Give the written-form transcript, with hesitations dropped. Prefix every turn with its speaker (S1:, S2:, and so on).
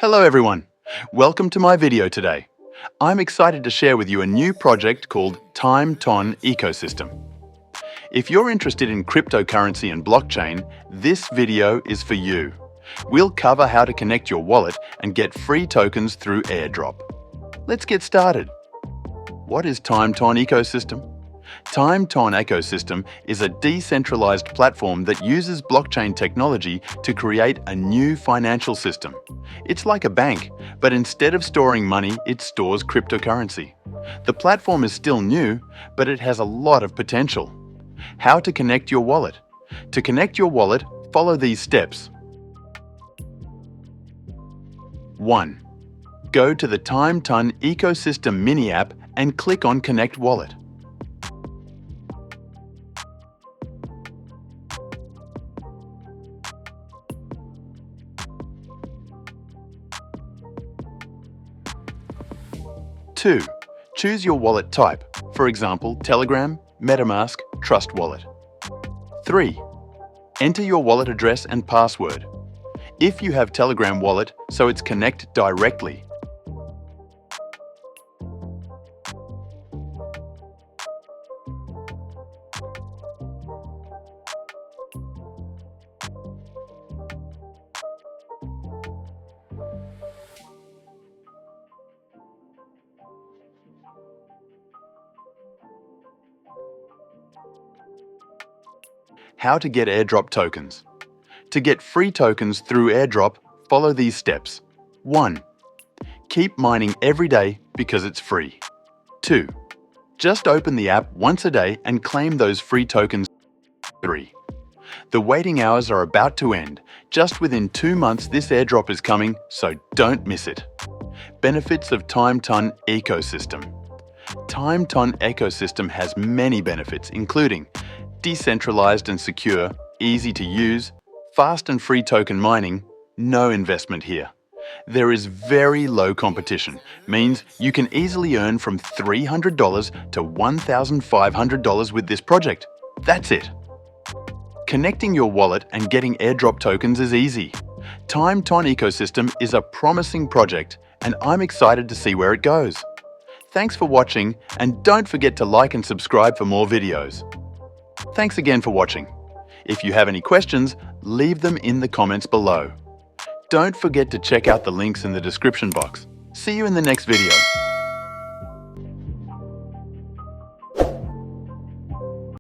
S1: Hello everyone, welcome to my video today. I'm excited to share with you a new project called Time-Ton Ecosystem. If you're interested in cryptocurrency and blockchain, this video is for you. We'll cover how to connect your wallet and get free tokens through Airdrop. Let's get started. What is Time-Ton Ecosystem? Time-Ton Ecosystem is a decentralized platform that uses blockchain technology to create a new financial system. It's like a bank, but instead of storing money, it stores cryptocurrency. The platform is still new, but it has a lot of potential. How to connect your wallet? To connect your wallet, follow these steps. 1. Go to the Time-Ton Ecosystem mini app and click on Connect Wallet. 2. Choose your wallet type, for example, Telegram, MetaMask, Trust Wallet. 3. Enter your wallet address and password. If you have Telegram wallet, so it's connect directly. 'How to get Airdrop tokens. To get free tokens through Airdrop, follow these steps. 1. Keep mining every day because it's free. 2. Just open the app once a day and claim those free tokens. 3. The waiting hours are about to end. Just within 2 months this airdrop is coming, so don't miss it. Benefits of Time-Ton Ecosystem. Time-Ton Ecosystem has many benefits, including decentralized and secure, easy to use, fast and free token mining, no investment here. There is very low competition, means you can easily earn from $300 to $1,500 with this project. That's it. Connecting your wallet and getting airdrop tokens is easy. Time-Ton Ecosystem is a promising project, and I'm excited to see where it goes. Thanks for watching, and don't forget to like and subscribe for more videos. Thanks again for watching. If you have any questions, leave them in the comments below. Don't forget to check out the links in the description box. See you in the next video.